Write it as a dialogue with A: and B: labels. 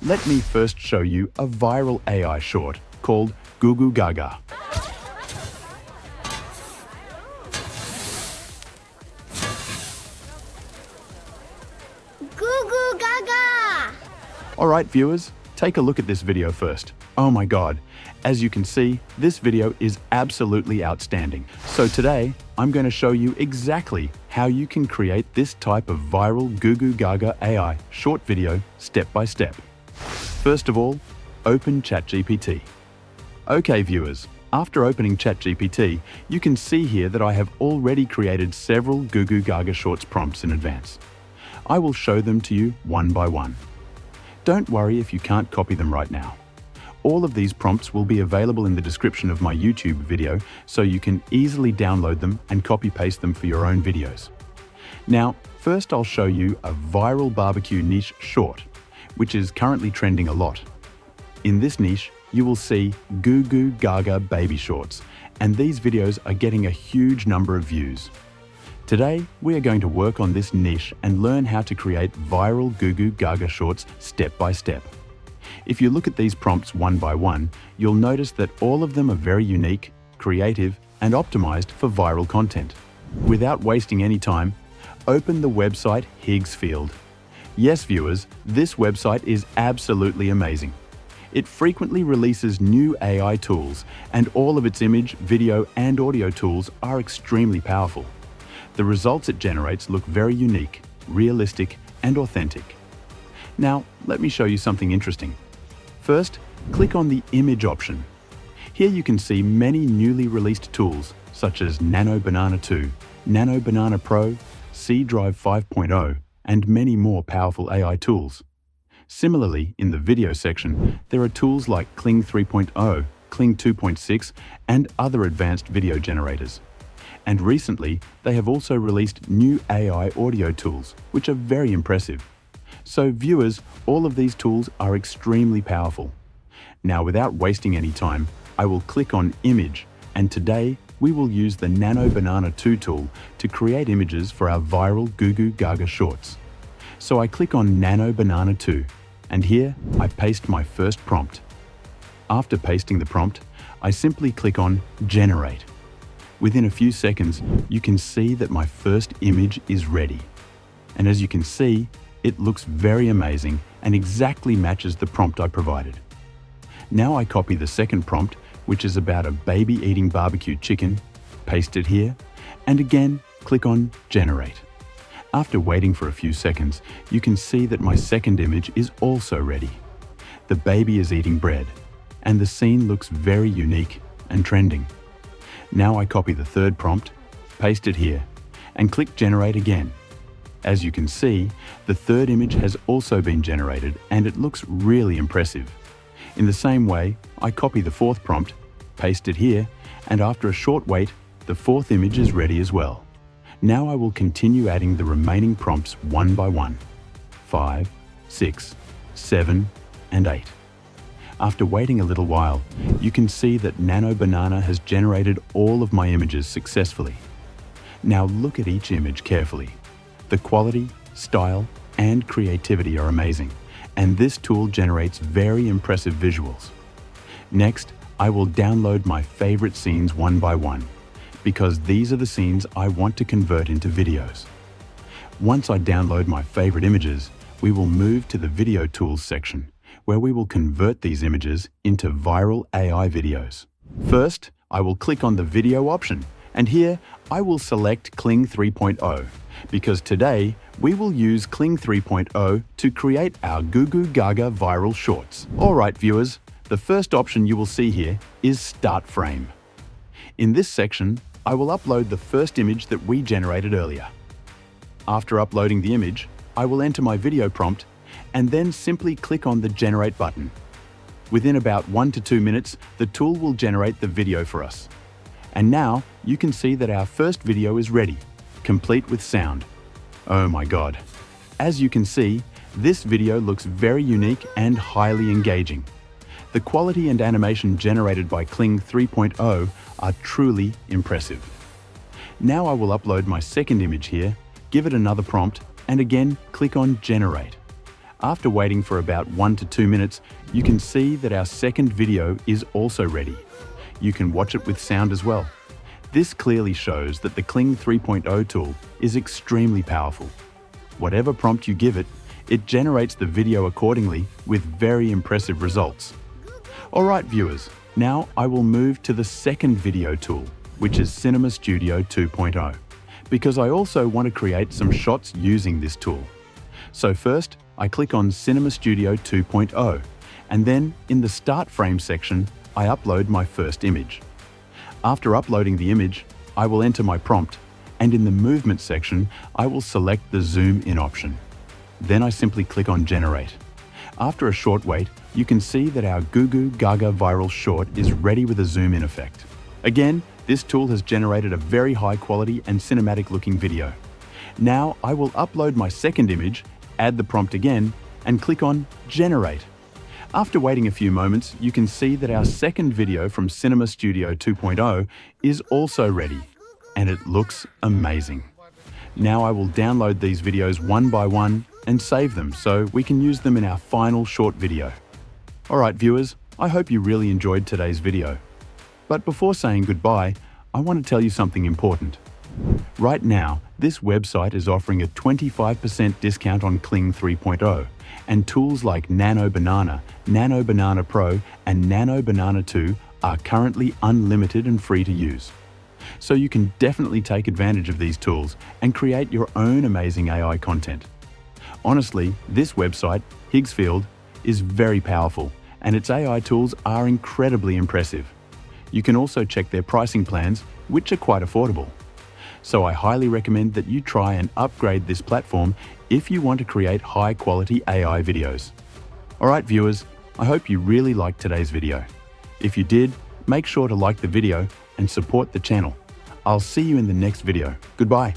A: Let me first show you a viral AI short called Gugugaga.
B: Gugugaga!
A: Alright viewers, take a look at this video first. Oh my god, as you can see, this video is absolutely outstanding. So today, I'm going to show you exactly how you can create this type of viral Gugugaga AI short video step by step. First of all, open ChatGPT. Okay viewers, after opening ChatGPT, you can see here that I have already created several Gugugaga Shorts prompts in advance. I will show them to you one by one. Don't worry if you can't copy them right now. All of these prompts will be available in the description of my YouTube video, so you can easily download them and copy-paste them for your own videos. Now, first I'll show you a viral barbecue niche short, which is currently trending a lot. In this niche, you will see Gugugaga baby shorts, and these videos are getting a huge number of views. Today, we are going to work on this niche and learn how to create viral Gugugaga shorts step by step. If you look at these prompts one by one, you'll notice that all of them are very unique, creative, and optimized for viral content. Without wasting any time, open the website Higgsfield. Yes, viewers, this website is absolutely amazing. It frequently releases new AI tools, and all of its image, video, and audio tools are extremely powerful. The results it generates look very unique, realistic, and authentic. Now, let me show you something interesting. First, click on the Image option. Here you can see many newly released tools, such as Nano Banana 2, Nano Banana Pro, C Drive 5.0, and many more powerful AI tools. Similarly, in the video section, there are tools like Kling 3.0, Kling 2.6, and other advanced video generators. And recently, they have also released new AI audio tools, which are very impressive. So viewers, all of these tools are extremely powerful. Now, without wasting any time, I will click on Image, and today we will use the Nano Banana 2 tool to create images for our viral Gugugaga shorts. So I click on Nano Banana 2, and here I paste my first prompt. After pasting the prompt, I simply click on Generate. Within a few seconds, you can see that my first image is ready. And as you can see, it looks very amazing and exactly matches the prompt I provided. Now I copy the second prompt, which is about a baby eating barbecue chicken, paste it here, and again click on Generate. After waiting for a few seconds, you can see that my second image is also ready. The baby is eating bread, and the scene looks very unique and trending. Now I copy the third prompt, paste it here, and click Generate again. As you can see, the third image has also been generated and it looks really impressive. In the same way, I copy the fourth prompt, paste it here, and after a short wait, the fourth image is ready as well. Now I will continue adding the remaining prompts one by one. 5, 6, 7, and 8. After waiting a little while, you can see that Nano Banana has generated all of my images successfully. Now look at each image carefully. The quality, style, and creativity are amazing, and this tool generates very impressive visuals. Next, I will download my favorite scenes one by one, because these are the scenes I want to convert into videos. Once I download my favorite images, we will move to the Video Tools section, where we will convert these images into viral AI videos. First, I will click on the Video option, and here I will select Kling 3.0, because today we will use Kling 3.0 to create our Gugugaga viral shorts. Alright viewers, the first option you will see here is Start Frame. In this section, I will upload the first image that we generated earlier. After uploading the image, I will enter my video prompt and then simply click on the Generate button. Within about 1 to 2 minutes, the tool will generate the video for us. And now you can see that our first video is ready, complete with sound. Oh my god. As you can see, this video looks very unique and highly engaging. The quality and animation generated by Kling 3.0 are truly impressive. Now I will upload my second image here, give it another prompt, and again click on Generate. After waiting for about 1 to 2 minutes, you can see that our second video is also ready. You can watch it with sound as well. This clearly shows that the Kling 3.0 tool is extremely powerful. Whatever prompt you give it, it generates the video accordingly with very impressive results. Alright viewers, now I will move to the second video tool, which is Cinema Studio 2.0, because I also want to create some shots using this tool. So first, I click on Cinema Studio 2.0, and then in the Start Frame section, I upload my first image. After uploading the image, I will enter my prompt, and in the Movement section, I will select the Zoom In option. Then I simply click on Generate. After a short wait, you can see that our Gugugaga viral short is ready with a zoom in effect. Again, this tool has generated a very high quality and cinematic looking video. Now I will upload my second image, add the prompt again, and click on Generate. After waiting a few moments, you can see that our second video from Cinema Studio 2.0 is also ready, and it looks amazing. Now I will download these videos one by one and save them so we can use them in our final short video. Alright viewers, I hope you really enjoyed today's video. But before saying goodbye, I want to tell you something important. Right now, this website is offering a 25% discount on Kling 3.0, and tools like Nano Banana, Nano Banana Pro, and Nano Banana 2 are currently unlimited and free to use. So you can definitely take advantage of these tools and create your own amazing AI content. Honestly, this website, Higgsfield, is very powerful, and its AI tools are incredibly impressive. You can also check their pricing plans, which are quite affordable. So I highly recommend that you try and upgrade this platform if you want to create high-quality AI videos. Alright viewers, I hope you really liked today's video. If you did, make sure to like the video and support the channel. I'll see you in the next video. Goodbye.